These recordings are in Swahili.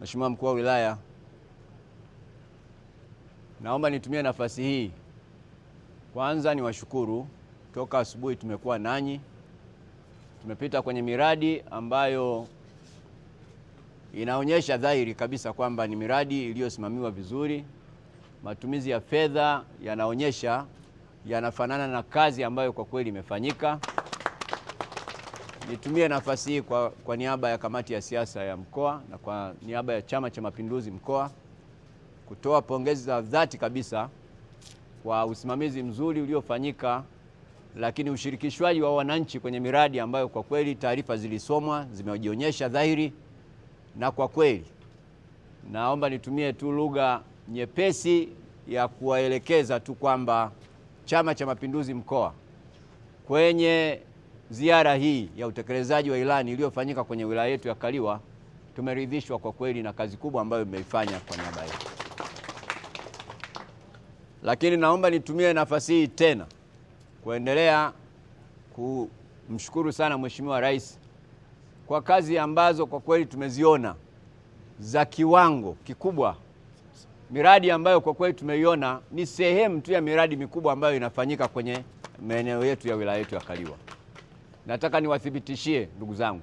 Mheshimiwa Mkuu wa Wilaya, naomba nitumie nafasi hii kwanza niwashukuru. Toka asubuhi tumekuwa nanyi, tumepita kwenye miradi ambayo inaonyesha dhahiri kabisa kwamba ni miradi iliyosimamiwa vizuri. Matumizi ya fedha yanaonyesha yanafanana na kazi ambayo kwa kweli imefanyika. Nitumie nafasi hii kwa niaba ya kamati ya siasa ya mkoa na kwa niaba ya Chama cha Mapinduzi mkoa kutoa pongezi za dhati kabisa kwa usimamizi mzuri uliofanyika, lakini ushirikishwaji wa wananchi kwenye miradi ambayo kwa kweli taarifa zilisomwa zimejionyesha dhahiri. Na kwa kweli naomba nitumie tu lugha nyepesi ya kuwaelekeza tu kwamba Chama cha Mapinduzi mkoa kwenye ziara hii ya utekelezaji wa ilani iliyofanyika kwenye wilaya yetu ya Kaliwa tumeridhishwa kwa kweli na kazi kubwa ambayo imeifanya kwa niaba yetu. Lakini naomba nitumie nafasi hii tena kuendelea kumshukuru sana Mheshimiwa Rais kwa kazi ambazo kwa kweli tumeziona za kiwango kikubwa. Miradi ambayo kwa kweli tumeiona ni sehemu tu ya miradi mikubwa ambayo inafanyika kwenye maeneo yetu ya wilaya yetu ya Kaliwa. Nataka niwathibitishie ndugu zangu,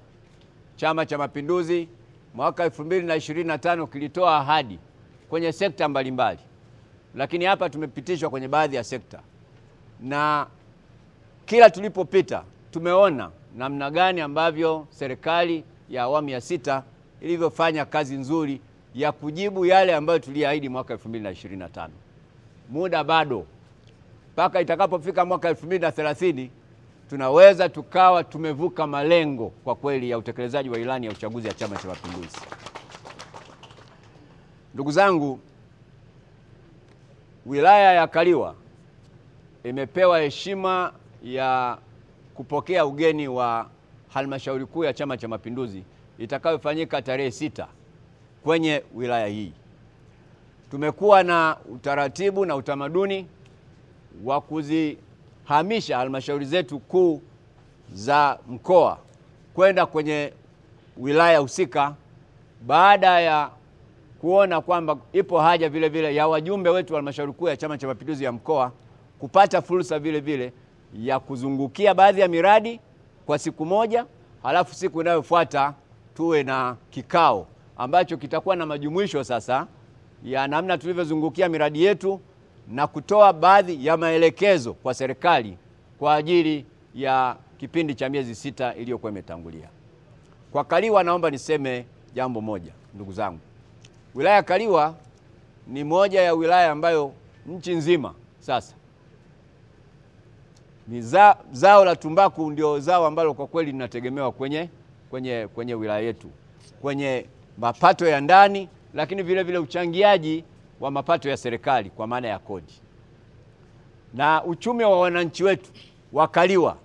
Chama cha Mapinduzi mwaka 2025 kilitoa ahadi kwenye sekta mbalimbali, lakini hapa tumepitishwa kwenye baadhi ya sekta, na kila tulipopita tumeona namna gani ambavyo serikali ya awamu ya 6 ilivyofanya kazi nzuri ya kujibu yale ambayo tuliahidi mwaka 2025. Muda bado, mpaka itakapofika mwaka 2030 tunaweza tukawa tumevuka malengo kwa kweli ya utekelezaji wa ilani ya uchaguzi ya Chama cha Mapinduzi. Ndugu zangu, wilaya ya Kaliwa imepewa heshima ya kupokea ugeni wa halmashauri kuu ya Chama cha Mapinduzi itakayofanyika tarehe 6 kwenye wilaya hii. Tumekuwa na utaratibu na utamaduni wa kuzihamisha halmashauri zetu kuu za mkoa kwenda kwenye wilaya husika baada ya kuona kwamba ipo haja vile vile ya wajumbe wetu wa halmashauri kuu ya Chama cha Mapinduzi ya mkoa kupata fursa vile vile ya kuzungukia baadhi ya miradi kwa siku moja, halafu siku inayofuata tuwe na kikao ambacho kitakuwa na majumuisho sasa ya namna tulivyozungukia miradi yetu na kutoa baadhi ya maelekezo kwa serikali kwa ajili ya kipindi cha miezi 6 iliyokuwa imetangulia. Kwa Kaliwa naomba niseme jambo moja ndugu zangu. Wilaya ya Kaliwa ni moja ya wilaya ambayo nchi nzima sasa ni zao la tumbaku ndio zao ambalo kwa kweli linategemewa kwenye wilaya yetu, kwenye mapato ya ndani, lakini vile vile uchangiaji wa mapato ya serikali kwa maana ya kodi. Na uchumi wa wananchi wetu wa Kaliwa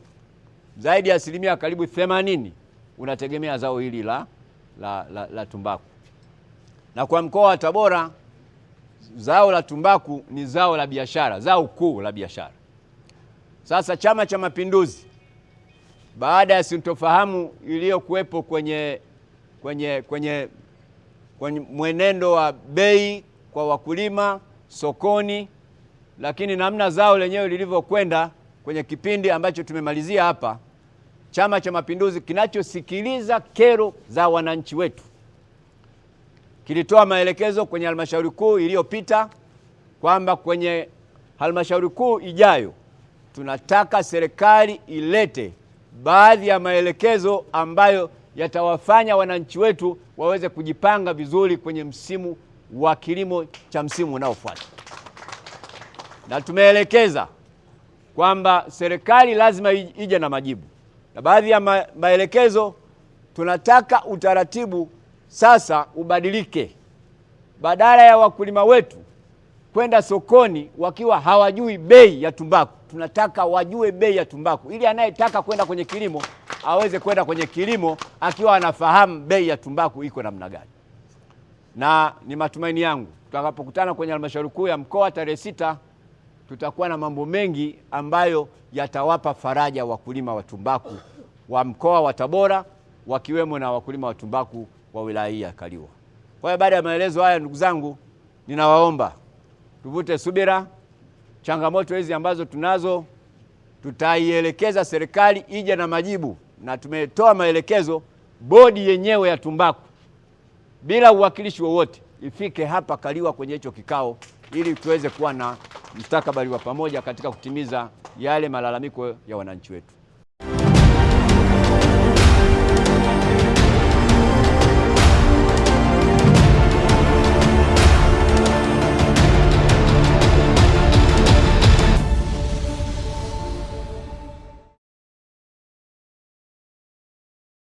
zaidi ya asilimia karibu 80 unategemea zao hili la tumbaku. Na kwa mkoa wa Tabora zao la tumbaku ni zao la biashara, zao kuu la biashara. Sasa Chama cha Mapinduzi baada ya sintofahamu iliyokuwepo kwenye mwenendo wa bei kwa wakulima sokoni, lakini namna zao lenyewe lilivyokwenda kwenye kipindi ambacho tumemalizia hapa, Chama cha Mapinduzi kinachosikiliza kero za wananchi wetu kilitoa maelekezo kwenye halmashauri kuu iliyopita kwamba kwenye halmashauri kuu ijayo tunataka serikali ilete baadhi ya maelekezo ambayo yatawafanya wananchi wetu waweze kujipanga vizuri kwenye msimu wa kilimo cha msimu unaofuata. Na tumeelekeza kwamba serikali lazima ije na majibu. Na baadhi ya maelekezo tunataka utaratibu sasa ubadilike. Badala ya wakulima wetu kwenda sokoni wakiwa hawajui bei ya tumbaku, tunataka wajue bei ya tumbaku ili anayetaka kwenda kwenye kilimo aweze kwenda kwenye kilimo akiwa anafahamu bei ya tumbaku iko namna gani. Na ni matumaini yangu tutakapokutana kwenye halmashauri kuu ya mkoa tarehe 6 tutakuwa na mambo mengi ambayo yatawapa faraja wakulima wa tumbaku wa mkoa wa Tabora, wakiwemo na wakulima wa tumbaku wa wilaya hii ya Kaliwa. Kwa hiyo baada ya maelezo haya, ndugu zangu, ninawaomba tuvute subira. Changamoto hizi ambazo tunazo tutaielekeza serikali ije na majibu, na tumetoa maelekezo bodi yenyewe ya tumbaku bila uwakilishi wowote ifike hapa Kaliwa kwenye hicho kikao, ili tuweze kuwa na mustakabali wa pamoja katika kutimiza yale malalamiko ya wananchi wetu.